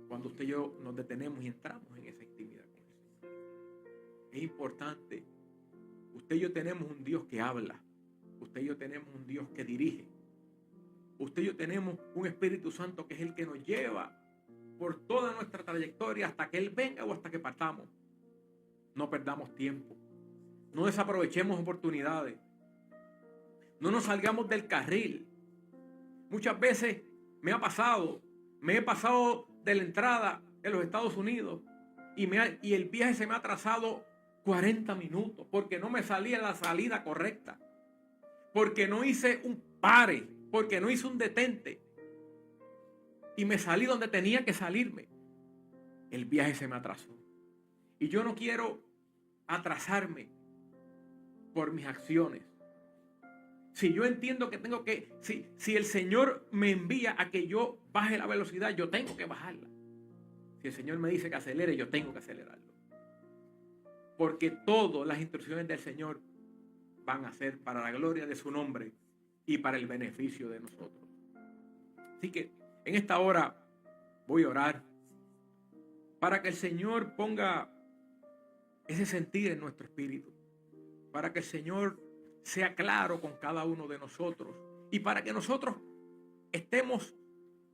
cuando usted y yo nos detenemos y entramos en esa intimidad con el Señor. Es importante. Usted y yo tenemos un Dios que habla. Usted y yo tenemos un Dios que dirige. Usted y yo tenemos un Espíritu Santo que es el que nos lleva por toda nuestra trayectoria hasta que Él venga o hasta que partamos. No perdamos tiempo. No desaprovechemos oportunidades. No nos salgamos del carril. Muchas veces me he pasado de la entrada en los Estados Unidos y el viaje se me ha atrasado 40 minutos porque no me salí en la salida correcta. Porque no hice un pare, porque no hice un detente. Y me salí donde tenía que salirme. El viaje se me atrasó. Y yo no quiero atrasarme por mis acciones. Si yo entiendo que tengo que, si el Señor me envía a que yo baje la velocidad, yo tengo que bajarla. Si el Señor me dice que acelere, yo tengo que acelerarlo. Porque todas las instrucciones del Señor van a ser para la gloria de su nombre y para el beneficio de nosotros. Así que en esta hora voy a orar para que el Señor ponga ese sentir en nuestro espíritu, para que el Señor sea claro con cada uno de nosotros y para que nosotros estemos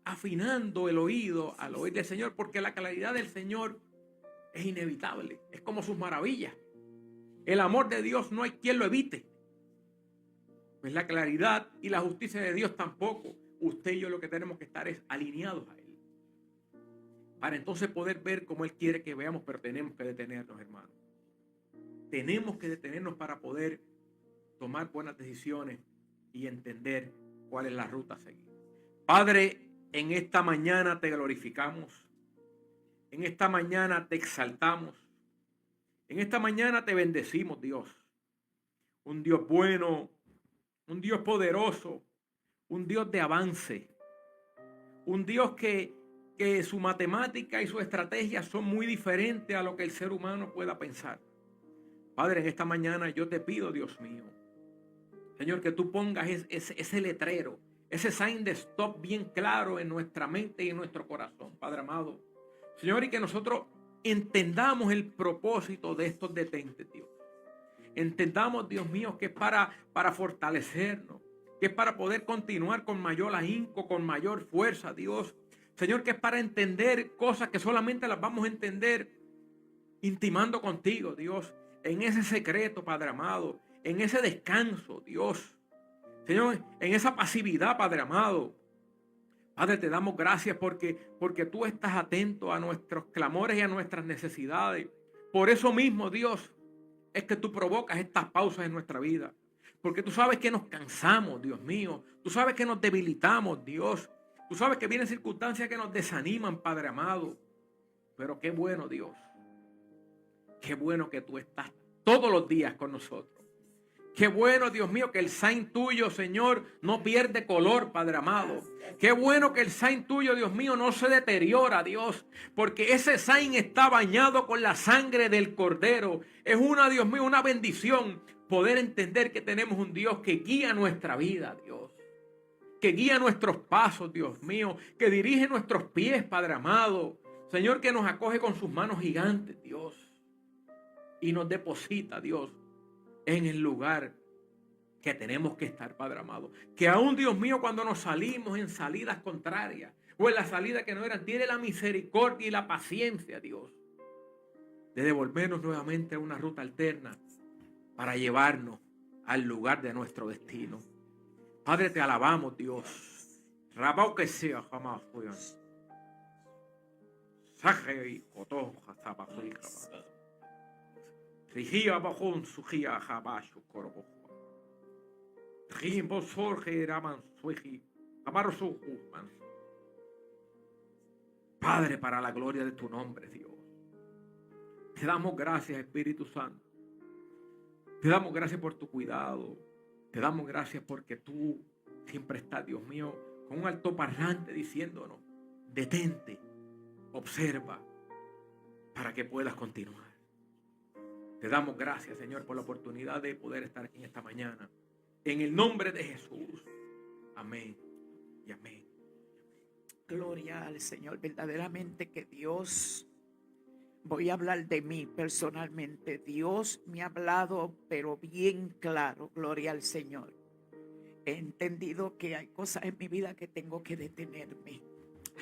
afinando el oído al oír del Señor, porque la claridad del Señor es inevitable, es como sus maravillas. El amor de Dios no hay quien lo evite, pues la claridad y la justicia de Dios tampoco. Usted y yo lo que tenemos que estar es alineados a Él, para entonces poder ver como Él quiere que veamos, pero tenemos que detenernos, hermanos. Tenemos que detenernos para poder tomar buenas decisiones y entender cuál es la ruta a seguir. Padre, en esta mañana te glorificamos. En esta mañana te exaltamos. En esta mañana te bendecimos, Dios. Un Dios bueno, un Dios poderoso, un Dios de avance. Un Dios que su matemática y su estrategia son muy diferentes a lo que el ser humano pueda pensar. Padre, en esta mañana yo te pido, Dios mío, Señor, que tú pongas ese letrero, ese sign de stop bien claro en nuestra mente y en nuestro corazón, Padre amado. Señor, y que nosotros entendamos el propósito de estos detentes, Dios. Entendamos, Dios mío, que es para fortalecernos, que es para poder continuar con mayor ahínco, con mayor fuerza, Dios. Señor, que es para entender cosas que solamente las vamos a entender intimando contigo, Dios. En ese secreto, Padre amado, en ese descanso, Dios. Señor, en esa pasividad, Padre amado. Padre, te damos gracias porque tú estás atento a nuestros clamores y a nuestras necesidades. Por eso mismo, Dios, es que tú provocas estas pausas en nuestra vida. Porque tú sabes que nos cansamos, Dios mío. Tú sabes que nos debilitamos, Dios. Tú sabes que vienen circunstancias que nos desaniman, Padre amado. Pero qué bueno, Dios. Qué bueno que tú estás todos los días con nosotros. Qué bueno, Dios mío, que el sign tuyo, Señor, no pierde color, Padre amado. Qué bueno que el sign tuyo, Dios mío, no se deteriora, Dios. Porque ese sign está bañado con la sangre del Cordero. Es una, Dios mío, una bendición poder entender que tenemos un Dios que guía nuestra vida, Dios. Que guía nuestros pasos, Dios mío. Que dirige nuestros pies, Padre amado. Señor, que nos acoge con sus manos gigantes, Dios. Y nos deposita, Dios, en el lugar que tenemos que estar, Padre amado. Que aún, Dios mío, cuando nos salimos en salidas contrarias o en las salidas que no eran, tiene la misericordia y la paciencia, Dios, de devolvernos nuevamente a una ruta alterna para llevarnos al lugar de nuestro destino. Padre, te alabamos, Dios. Rabao que sea jamás, Saje Otoja Sabajika. Rijia Bajón Sujia Jabashu Corbojo. Rijimbo Sorge Raman Suji. Amarso Usman. Padre, para la gloria de tu nombre, Dios. Te damos gracias, Espíritu Santo. Te damos gracias por tu cuidado. Te damos gracias porque tú siempre estás, Dios mío, con un altoparlante diciéndonos: detente, observa, para que puedas continuar. Te damos gracias, Señor, por la oportunidad de poder estar aquí en esta mañana. En el nombre de Jesús. Amén y amén. Gloria al Señor. Verdaderamente que Dios, voy a hablar de mí personalmente. Dios me ha hablado, pero bien claro. Gloria al Señor. He entendido que hay cosas en mi vida que tengo que detenerme.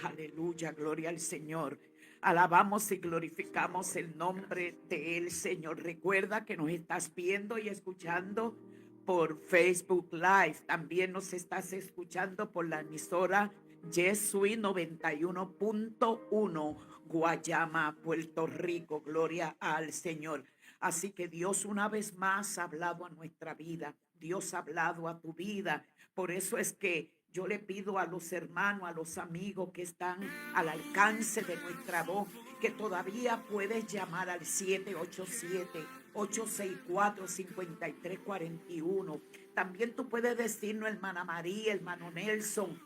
Aleluya, gloria al Señor. Alabamos y glorificamos el nombre del Señor. Recuerda que nos estás viendo y escuchando por Facebook Live. También nos estás escuchando por la emisora Yesui 91.1, Guayama, Puerto Rico. Gloria al Señor. Así que Dios una vez más ha hablado a nuestra vida. Dios ha hablado a tu vida. Por eso es que yo le pido a los hermanos, a los amigos que están al alcance de nuestra voz, que todavía puedes llamar al 787-864-5341. También tú puedes decirnos, hermana María, hermano Nelson,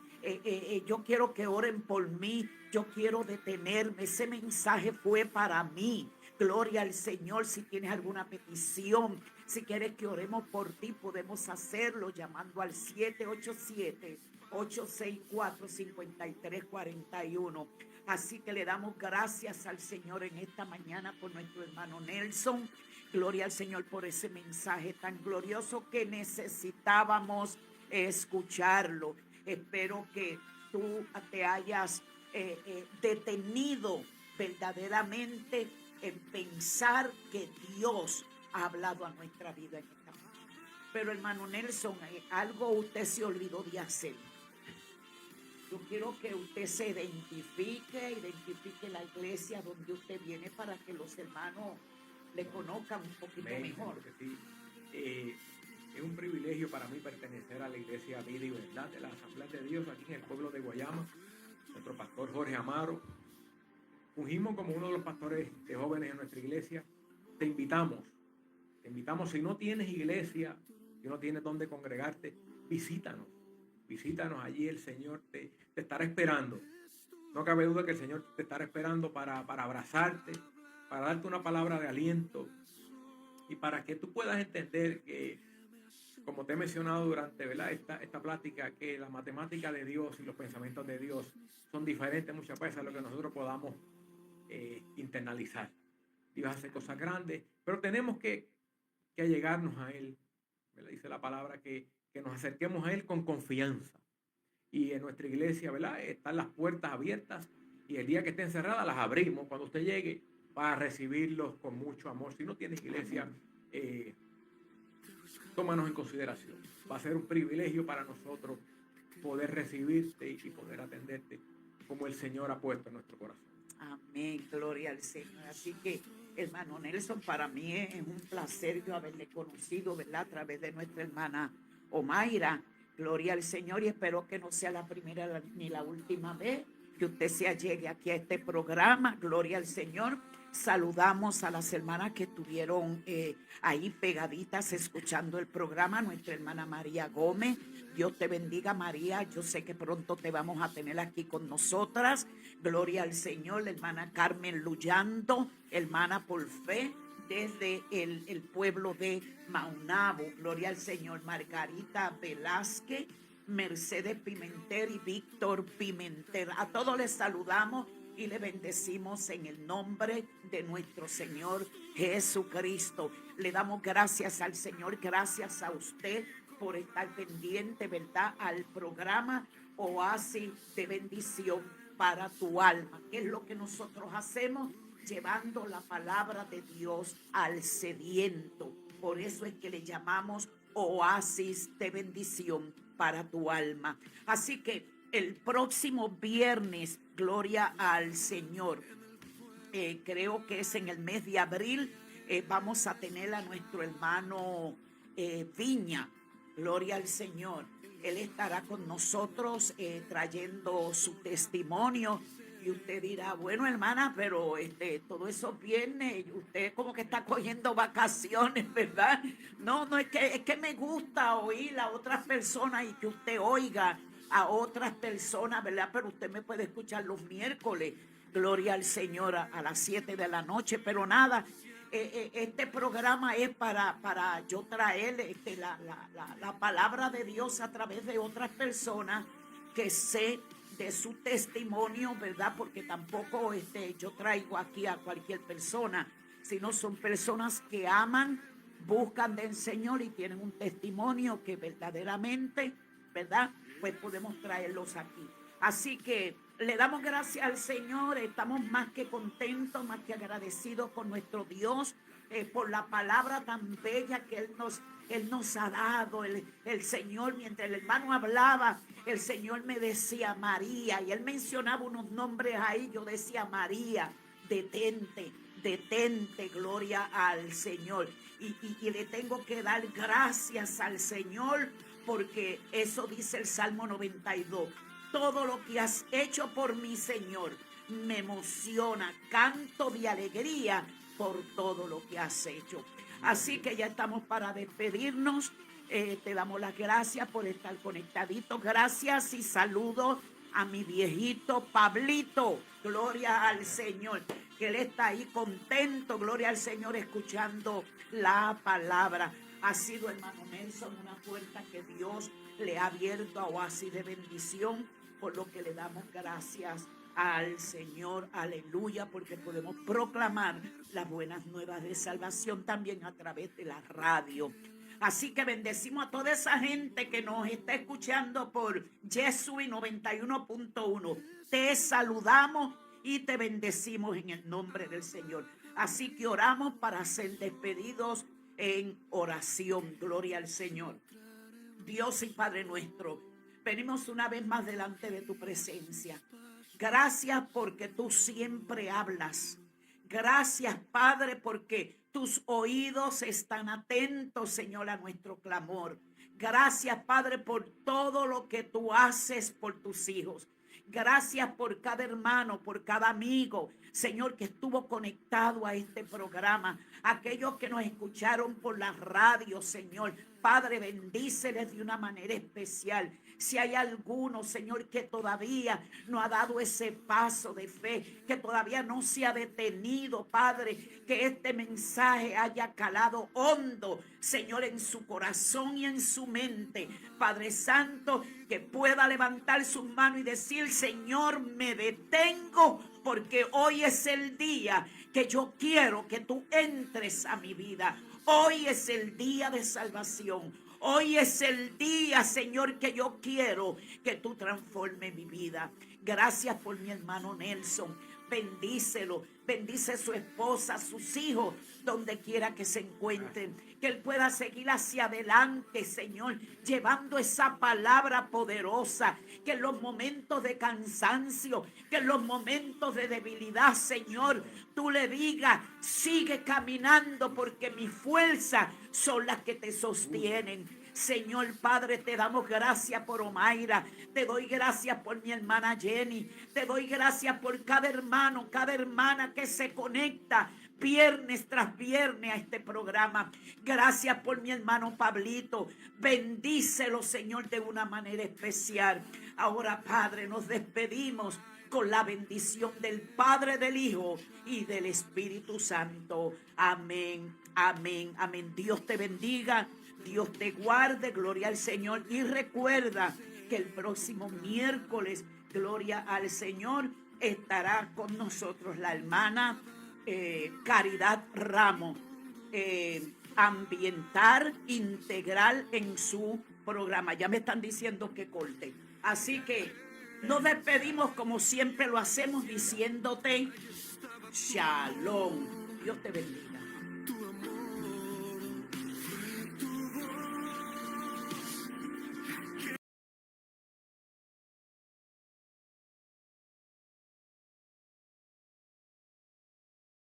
yo quiero que oren por mí, yo quiero detenerme. Ese mensaje fue para mí. Gloria al Señor. Si tienes alguna petición, si quieres que oremos por ti, podemos hacerlo llamando al 787-864-5341. Así que le damos gracias al Señor en esta mañana por nuestro hermano Nelson. Gloria al Señor por ese mensaje tan glorioso que necesitábamos escucharlo. Espero que tú te hayas detenido verdaderamente en pensar que Dios ha hablado a nuestra vida en esta mañana. Pero hermano Nelson, algo usted se olvidó de hacer. Yo quiero que usted se identifique la iglesia donde usted viene para que los hermanos le conozcan un poquito mejor. Sí. Es un privilegio para mí pertenecer a la iglesia Vida y Verdad de la Asamblea de Dios aquí en el pueblo de Guayama. Nuestro pastor Jorge Amaro. Fungimos como uno de los pastores de jóvenes en nuestra iglesia. Te invitamos, si no tienes iglesia, si no tienes dónde congregarte, visítanos allí. El Señor te estará esperando. No cabe duda que el Señor te estará esperando para abrazarte, para darte una palabra de aliento y para que tú puedas entender que, como te he mencionado durante, ¿verdad?, esta plática, que la matemática de Dios y los pensamientos de Dios son diferentes muchas veces a lo que nosotros podamos internalizar. Dios hace cosas grandes, pero tenemos que allegarnos a Él. ¿Verdad? Dice la palabra que nos acerquemos a Él con confianza. Y en nuestra iglesia, ¿verdad?, están las puertas abiertas, y el día que estén cerradas las abrimos cuando usted llegue para recibirlos con mucho amor. Si no tienes iglesia, tómanos en consideración. Va a ser un privilegio para nosotros poder recibirte y poder atenderte como el Señor ha puesto en nuestro corazón. Amén, gloria al Señor. Así que, hermano Nelson, para mí es un placer yo haberle conocido, ¿verdad?, a través de nuestra hermana Omaira. Gloria al Señor, y espero que no sea la primera ni la última vez que usted se allegue aquí a este programa. Gloria al Señor. Saludamos a las hermanas que estuvieron ahí pegaditas escuchando el programa. Nuestra hermana María Gómez. Dios te bendiga, María. Yo sé que pronto te vamos a tener aquí con nosotras. Gloria al Señor. La hermana Carmen Luyando, hermana por fe, desde el pueblo de Maunabo. Gloria al Señor. Margarita Velázquez, Mercedes Pimentel y Víctor Pimentel. A todos les saludamos y le bendecimos en el nombre de nuestro Señor Jesucristo. Le damos gracias al Señor, gracias a usted por estar pendiente, ¿verdad?, al programa Oasis de Bendición para tu alma. ¿Qué es lo que nosotros hacemos? Llevando la palabra de Dios al sediento. Por eso es que le llamamos Oasis de Bendición para tu alma. Así que el próximo viernes, gloria al Señor, creo que es en el mes de abril, vamos a tener a nuestro hermano Viña, gloria al Señor. Él estará con nosotros trayendo su testimonio. Y usted dirá, bueno, hermana, pero todo eso viene, usted como que está cogiendo vacaciones, ¿verdad? No, es que me gusta oír a otras personas y que usted oiga a otras personas, ¿verdad? Pero usted me puede escuchar los miércoles, gloria al Señor, a las 7 de la noche, pero nada. Este programa es para yo traer la palabra de Dios a través de otras personas que sé de su testimonio, ¿verdad? Porque tampoco yo traigo aquí a cualquier persona, sino son personas que aman, buscan del Señor y tienen un testimonio que verdaderamente, ¿verdad? Pues podemos traerlos aquí. Así que le damos gracias al Señor, estamos más que contentos, más que agradecidos con nuestro Dios, por la palabra tan bella que Él nos ha dado. El Señor, mientras el hermano hablaba, el Señor me decía María, y Él mencionaba unos nombres ahí, yo decía María, detente, gloria al Señor. Y le tengo que dar gracias al Señor, porque eso dice el Salmo 92. Todo lo que has hecho por mí, Señor, me emociona, canto de alegría por todo lo que has hecho. Así que ya estamos para despedirnos. Te damos las gracias por estar conectadito. Gracias y saludos a mi viejito Pablito. Gloria al Señor, que él está ahí contento, gloria al Señor, escuchando la palabra. Ha sido, hermano Nelson, una puerta que Dios le ha abierto a oasis de bendición, por lo que le damos gracias al Señor, aleluya, porque podemos proclamar las buenas nuevas de salvación también a través de la radio. Así que bendecimos a toda esa gente que nos está escuchando por Yesui 91.1. Te saludamos y te bendecimos en el nombre del Señor. Así que oramos para ser despedidos en oración. Gloria al Señor. Dios y Padre nuestro, venimos una vez más delante de tu presencia. Gracias porque tú siempre hablas. Gracias, Padre, porque tus oídos están atentos, Señor, a nuestro clamor. Gracias, Padre, por todo lo que tú haces por tus hijos. Gracias por cada hermano, por cada amigo, Señor, que estuvo conectado a este programa. Aquellos que nos escucharon por la radio, Señor. Padre, bendíceles de una manera especial. Si hay alguno, Señor, que todavía no ha dado ese paso de fe, que todavía no se ha detenido, Padre, que este mensaje haya calado hondo, Señor, en su corazón y en su mente. Padre Santo, que pueda levantar sus manos y decir, Señor, me detengo porque hoy es el día que yo quiero que tú entres a mi vida. Hoy es el día de salvación. Hoy es el día, Señor, que yo quiero que tú transformes mi vida. Gracias por mi hermano Nelson. Bendícelo, bendice a su esposa, a sus hijos, donde quiera que se encuentren. Que él pueda seguir hacia adelante, Señor, llevando esa palabra poderosa. Que en los momentos de cansancio, que en los momentos de debilidad, Señor, tú le digas, sigue caminando porque mis fuerzas son las que te sostienen. Señor Padre, te damos gracias por Omaira, te doy gracias por mi hermana Jenny, te doy gracias por cada hermano, cada hermana que se conecta viernes tras viernes a este programa. Gracias por mi hermano Pablito, bendícelo, Señor, de una manera especial. Ahora, Padre, nos despedimos con la bendición del Padre, del Hijo y del Espíritu Santo. Amén, amén, amén. Dios te bendiga, Dios te guarde, gloria al Señor. Y recuerda que el próximo miércoles, gloria al Señor, estará con nosotros la hermana Caridad Ramos, ambiental integral en su programa. Ya me están diciendo que corte. Así que nos despedimos como siempre lo hacemos, diciéndote Shalom. Dios te bendiga.